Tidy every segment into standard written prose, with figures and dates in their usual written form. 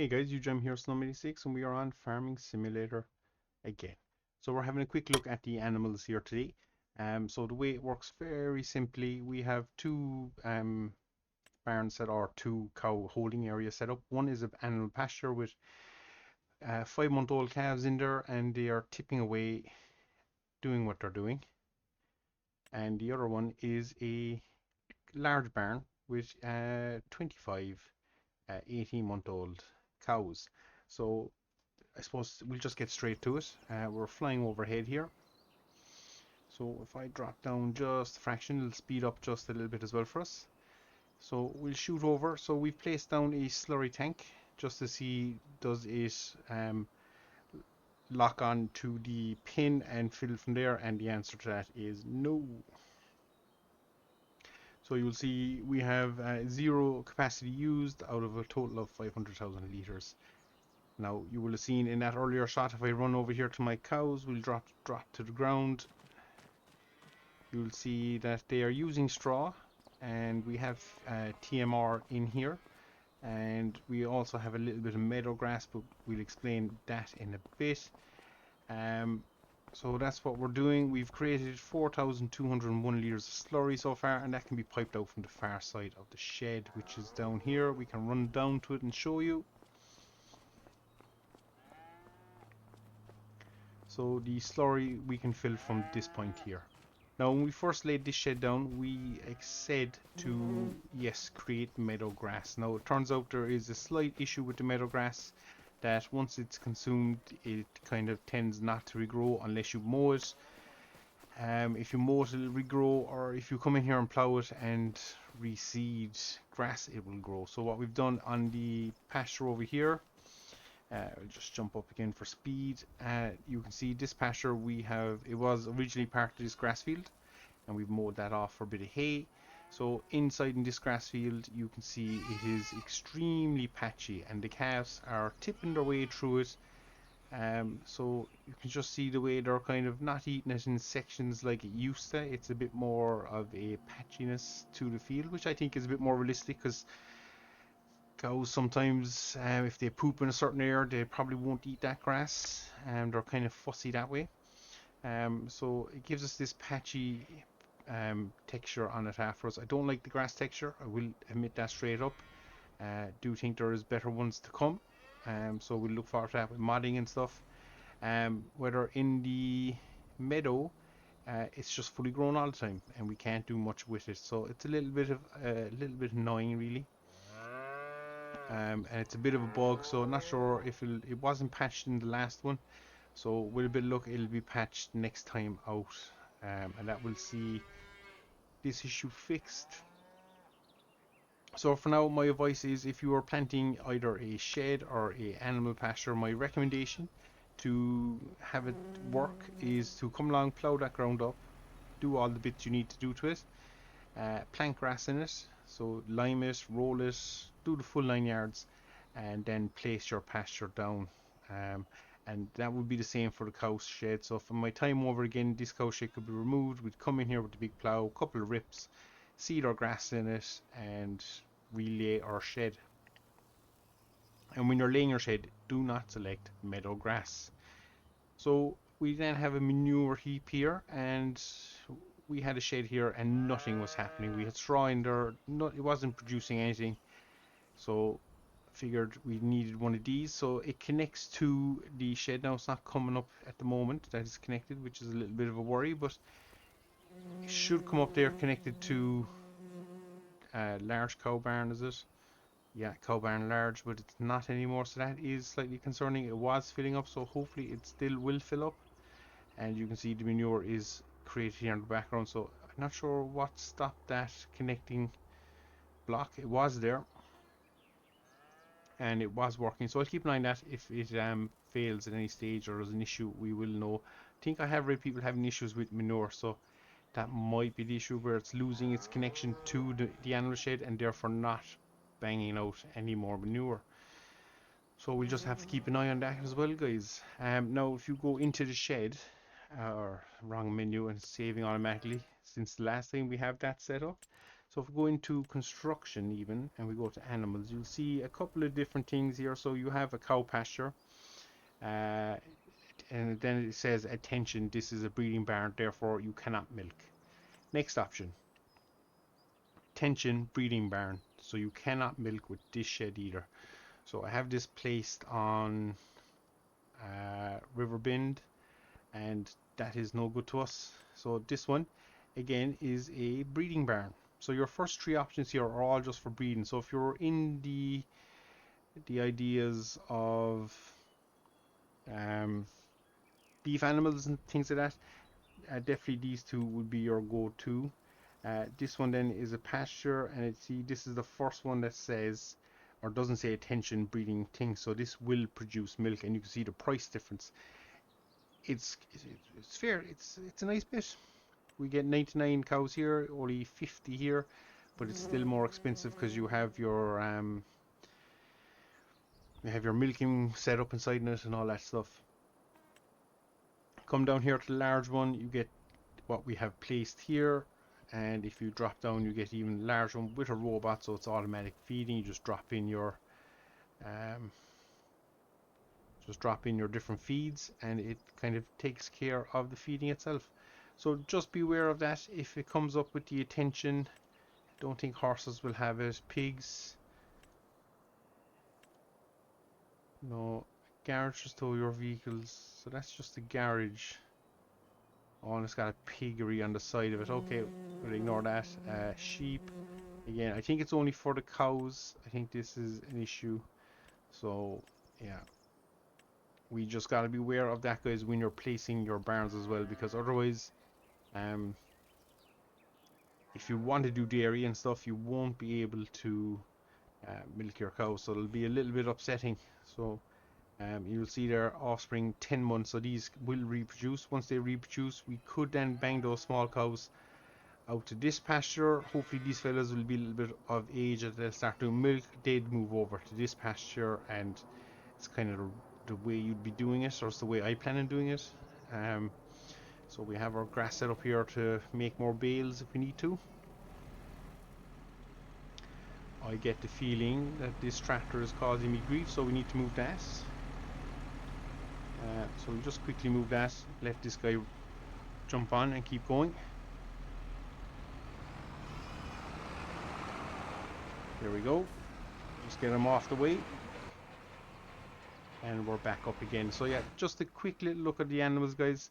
Hey guys, UJM here, Slum86, and we are on Farming Simulator again. So we're having a quick look at the animals here today. So the way it works very simply, we have two barns set or two cow holding areas set up. One is an animal pasture with 5-month-old calves in there, and they are tipping away doing what they're doing. And the other one is a large barn with 25 18-month-old cows. So I suppose we'll just get straight to it. We're flying overhead here. So if I drop down just a fraction, it'll speed up just a little bit as well for us. So we'll shoot over. So we've placed down a slurry tank just to see does it lock on to the pin and fill from there, and the answer to that is no. So you'll see we have zero capacity used out of a total of 500,000 litres. Now you will have seen in that earlier shot, if I run over here to my cows, we'll drop to the ground. You'll see that they are using straw, and we have TMR in here, and we also have a little bit of meadow grass, but we'll explain that in a bit. So that's what we're doing. We've created 4,201 litres of slurry so far, and that can be piped out from the far side of the shed, which is down here. We can run down to it and show you. So the slurry we can fill from this point here. Now when we first laid this shed down, we said to, yes, create meadow grass. Now it turns out there is a slight issue with the meadow grass, that once it's consumed it kind of tends not to regrow unless you mow it. If you mow it, it'll regrow, or if you come in here and plow it and reseed grass, it will grow. So what we've done on the pasture over here, I'll just jump up again for speed. You can see this pasture it was originally part of this grass field, and we've mowed that off for a bit of hay. So inside in this grass field you can see it is extremely patchy, and the calves are tipping their way through it. So you can just see the way they're kind of not eating it in sections like it used to. It's a bit more of a patchiness to the field, which I think is a bit more realistic, because cows sometimes, if they poop in a certain area, they probably won't eat that grass, and they're kind of fussy that way. So it gives us this patchy texture on it afterwards. I don't like the grass texture, I will admit that straight up. Do think there is better ones to come, so we'll look forward to that with modding and stuff. Whether in the meadow, it's just fully grown all the time, and we can't do much with it, so it's a little bit annoying really. And it's a bit of a bug, so I'm not sure if it wasn't patched in the last one, so with a bit of luck it'll be patched next time out, and that will see this issue fixed. So for now, my advice is, if you are planting either a shed or a animal pasture, my recommendation to have it work is to come along, plough that ground up, do all the bits you need to do to it, plant grass in it, so lime it, roll it, do the full 9 yards, and then place your pasture down. And that would be the same for the cow shed. So from my time over again, this cow shed could be removed. We'd come in here with the big plough, couple of rips, seed our grass in it, and relay our shed. And when you're laying your shed, do not select meadow grass. So we then have a manure heap here, and we had a shed here and nothing was happening. We had straw in there, it wasn't producing anything, so figured we needed one of these. So it connects to the shed. Now it's not coming up at the moment that is connected, which is a little bit of a worry, but it should come up there connected to large cow barn. Is it? Yeah, cow barn large, but it's not anymore, so that is slightly concerning. It was filling up, so hopefully it still will fill up. And you can see the manure is created here in the background, so I'm not sure what stopped that connecting block. It was there and it was working, so I'll keep an eye on that. If it fails at any stage or there's an issue, we will know. I think I have read people having issues with manure, so that might be the issue, where it's losing its connection to the animal shed and therefore not banging out any more manure. So we'll just have to keep an eye on that as well, guys. Now if you go into the shed, or wrong menu, and saving automatically since the last time we have that set up. So if we go into construction even, and we go to animals, you'll see a couple of different things here. So you have a cow pasture, uh, and then it says, attention, this is a breeding barn, therefore you cannot milk. Next option, attention, breeding barn, so you cannot milk with this shed either. So I have this placed on River Bend, and that is no good to us. So this one again is a breeding barn. So your first three options here are all just for breeding. So if you're in the ideas of beef animals and things like that, definitely these two would be your go-to. This one then is a pasture, and see, this is the first one that says, or doesn't say, attention, breeding thing. So this will produce milk, and you can see the price difference. It's fair. It's a nice bit. We get 99 cows here, only 50 here, but it's still more expensive because you have your milking set up inside it and all that stuff. Come down here to the large one, you get what we have placed here, and if you drop down, you get even larger one with a robot, so it's automatic feeding. You just drop in your different feeds, and it kind of takes care of the feeding itself. So just be aware of that. If it comes up with the attention, don't think horses will have it. Pigs, no. Garage to store your vehicles, so that's just a garage. Oh, and it's got a piggery on the side of it. Okay, we'll ignore that. Sheep, again, I think it's only for the cows. I think this is an issue. So yeah, we just got to be aware of that, guys, when you're placing your barns as well, because otherwise, if you want to do dairy and stuff, you won't be able to milk your cows, so it'll be a little bit upsetting. So you'll see their offspring 10 months, so these will reproduce. Once they reproduce, we could then bang those small cows out to this pasture. Hopefully these fellas will be a little bit of age that they'll start doing milk. They'd move over to this pasture, and it's kind of the way you'd be doing it, or it's the way I plan on doing it. So we have our grass set up here to make more bales if we need to. I get the feeling that this tractor is causing me grief, so we need to move that. So we'll just quickly move that, let this guy jump on and keep going. There we go. Just get him off the way. And we're back up again. So yeah, just a quick little look at the animals, guys.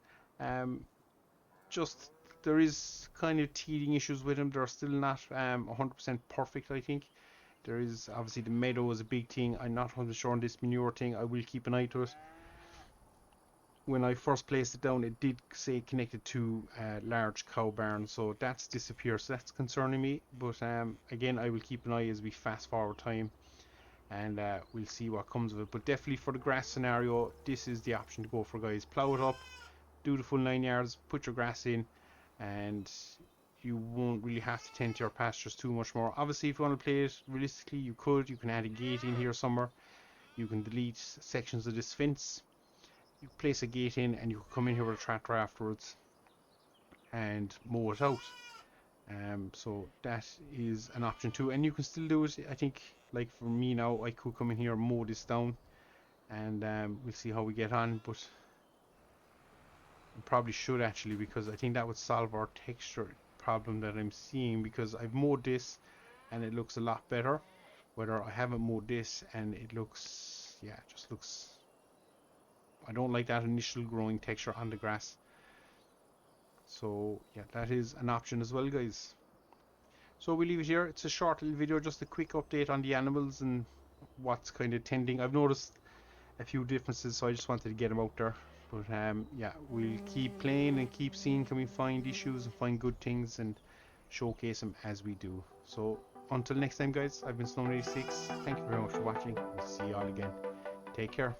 Just there is kind of teething issues with them. They're still not 100% perfect, I think. There is obviously the meadow is a big thing. I'm not 100% sure on this manure thing. I will keep an eye to it. When I first placed it down, it did say connected to a large cow barn, so that's disappeared, so that's concerning me. But again, I will keep an eye as we fast forward time, and we'll see what comes of it. But definitely for the grass scenario, this is the option to go for, guys. Plow it up, do the full 9 yards, put your grass in, and you won't really have to tend to your pastures too much more. Obviously, if you want to play it realistically, you can add a gate in here somewhere. You can delete sections of this fence, you place a gate in, and you can come in here with a tractor afterwards and mow it out. So that is an option too, and you can still do it. I think, like for me now, I could come in here and mow this down, and we'll see how we get on. But I probably should actually, because I think that would solve our texture problem that I'm seeing, because I've mowed this and it looks a lot better, whether I haven't mowed this and it looks, yeah, it just looks, I don't like that initial growing texture on the grass. So yeah, that is an option as well, guys. So we leave it here. It's a short little video, just a quick update on the animals and what's kind of tending. I've noticed a few differences, so I just wanted to get them out there. But yeah, we'll keep playing and keep seeing, can we find issues and find good things and showcase them as we do. So until next time, guys, I've been Stone86. Thank you very much for watching. We'll see you all again. Take care.